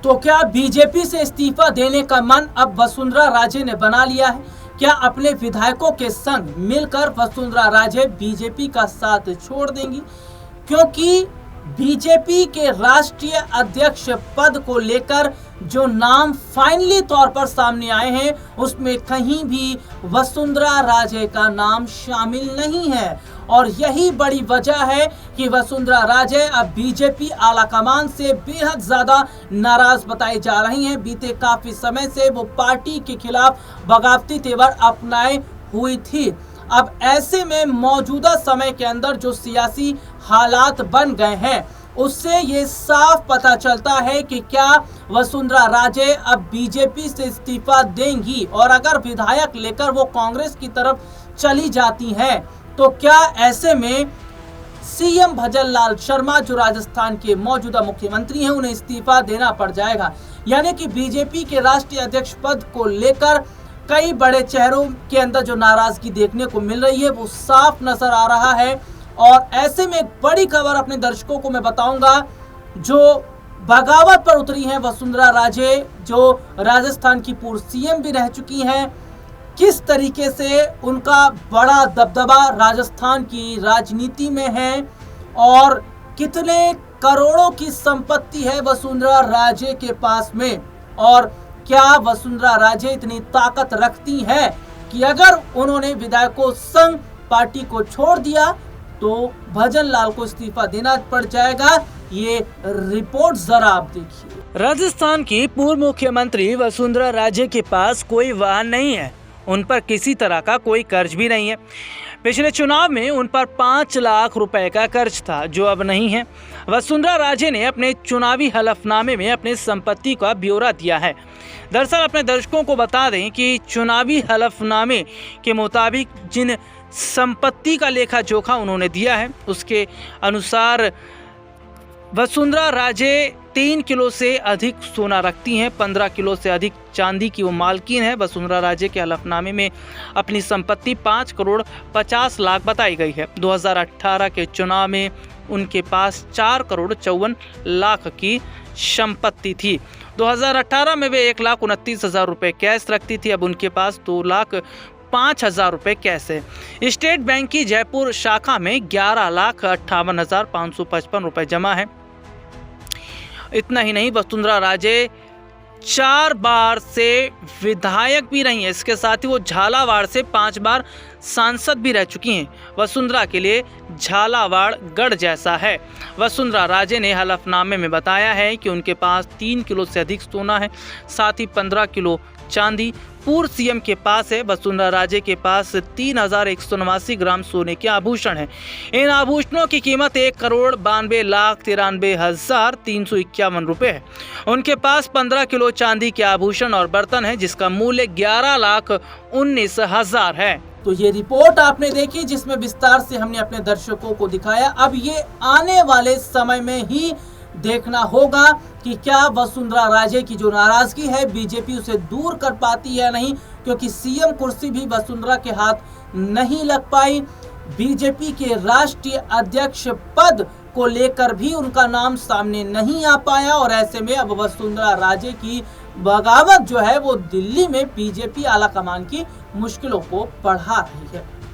तो क्या बीजेपी से इस्तीफा देने का मन अब वसुंधरा राजे ने बना लिया है? क्या अपने विधायकों के संग मिलकर वसुंधरा राजे बीजेपी का साथ छोड़ देंगी? क्योंकि बीजेपी के राष्ट्रीय अध्यक्ष पद को लेकर जो नाम फाइनली तौर पर सामने आए हैं उसमें कहीं भी वसुंधरा राजे का नाम शामिल नहीं है और यही बड़ी वजह है कि वसुंधरा राजे अब बीजेपी आलाकमान से बेहद ज्यादा नाराज बताई जा रही हैं। बीते काफी समय से वो पार्टी के खिलाफ बगावती तेवर अपनाए हुई थी। अब ऐसे में मौजूदा समय के अंदर जो सियासी हालात बन गए हैं उससे ये साफ पता चलता है कि क्या वसुंधरा राजे अब बीजेपी से इस्तीफा देंगी और अगर विधायक लेकर वो कांग्रेस की तरफ चली जाती हैं तो क्या ऐसे में सीएम भजनलाल शर्मा जो राजस्थान के मौजूदा मुख्यमंत्री हैं उन्हें इस्तीफा देना पड़ जाएगा। यानी कि बीजेपी के राष्ट्रीय अध्यक्ष पद को लेकर कई बड़े चेहरों के अंदर जो नाराजगी देखने को मिल रही है वो साफ नजर आ रहा है। और ऐसे में एक बड़ी खबर अपने दर्शकों को मैं बताऊंगा, जो बगावत पर उतरी हैं वसुंधरा राजे जो राजस्थान की पूर्व सीएम भी रह चुकी हैं, किस तरीके से उनका बड़ा दबदबा राजस्थान की राजनीति में है और कितने करोड़ों की संपत्ति है वसुंधरा राजे के पास में, और क्या वसुंधरा राजे इतनी ताकत रखती हैं कि अगर उन्होंने विधायकों संग पार्टी को छोड़ दिया तो भजनलाल को इस्तीफा देना पड़ जाएगा। ये रिपोर्ट जरा आप देखिए। राजस्थान की पूर्व मुख्यमंत्री वसुंधरा राजे के पास कोई वाहन नहीं है, उन पर किसी तरह का कोई कर्ज भी नहीं है। पिछले चुनाव में उन पर 5 लाख रुपए का कर्ज था जो अब नहीं है। वसुंधरा राजे ने अपने चुनावी हलफनामे में अपनी संपत्ति का ब्यौरा दिया है। दरअसल अपने दर्शकों को बता दें कि चुनावी हलफनामे के मुताबिक जिन संपत्ति का लेखा जोखा उन्होंने दिया है उसके अनुसार वसुंधरा राजे 3 किलो से अधिक सोना रखती हैं, 15 किलो से अधिक चांदी की वो मालकिन है। वसुंधरा राजे के हलफनामे में अपनी संपत्ति 5 करोड़ 50 लाख बताई गई है। 2018 के चुनाव में उनके पास 4 करोड़ 54 लाख की संपत्ति थी। 2018 में वे 1,29,000 रुपये कैश रखती थी, अब उनके पास 2,05,000 रुपये कैश है। स्टेट बैंक की जयपुर शाखा में 11,58,555 रुपये जमा है। इतना ही नहीं, वसुंधरा राजे 4 बार से विधायक भी रही हैं। इसके साथ ही वो झालावाड़ से 5 बार सांसद भी रह चुकी हैं। वसुंधरा के लिए झालावाड़ गढ़ जैसा है। वसुंधरा राजे ने हलफनामे में बताया है कि उनके पास 3 किलो से अधिक सोना है, साथ ही 15 किलो चांदी पूर्व सीएम के पास है। वसुंधरा राजे के पास 3,189 ग्राम सोने के आभूषण हैं। इन आभूषणों की कीमत 1,92,93,351 रुपये है। उनके पास 15 किलो चांदी के आभूषण और बर्तन है जिसका मूल्य 11,19,000 है। तो ये रिपोर्ट आपने देखी जिसमें विस्तार से हमने अपने दर्शकों को दिखाया। अब ये आने वाले समय में ही देखना होगा कि क्या वसुंधरा राजे की जो नाराजगी है बीजेपी उसे दूर कर पाती है या नहीं, क्योंकि सीएम कुर्सी भी वसुंधरा के हाथ नहीं लग पाई। बीजेपी के राष्ट्रीय अध्यक्ष पद को लेकर भी उनका नाम सामने नहीं आ पाया और ऐसे में अब वसुंधरा राजे की बगावत जो है वो दिल्ली में बीजेपी आलाकमान की मुश्किलों को बढ़ा रही है।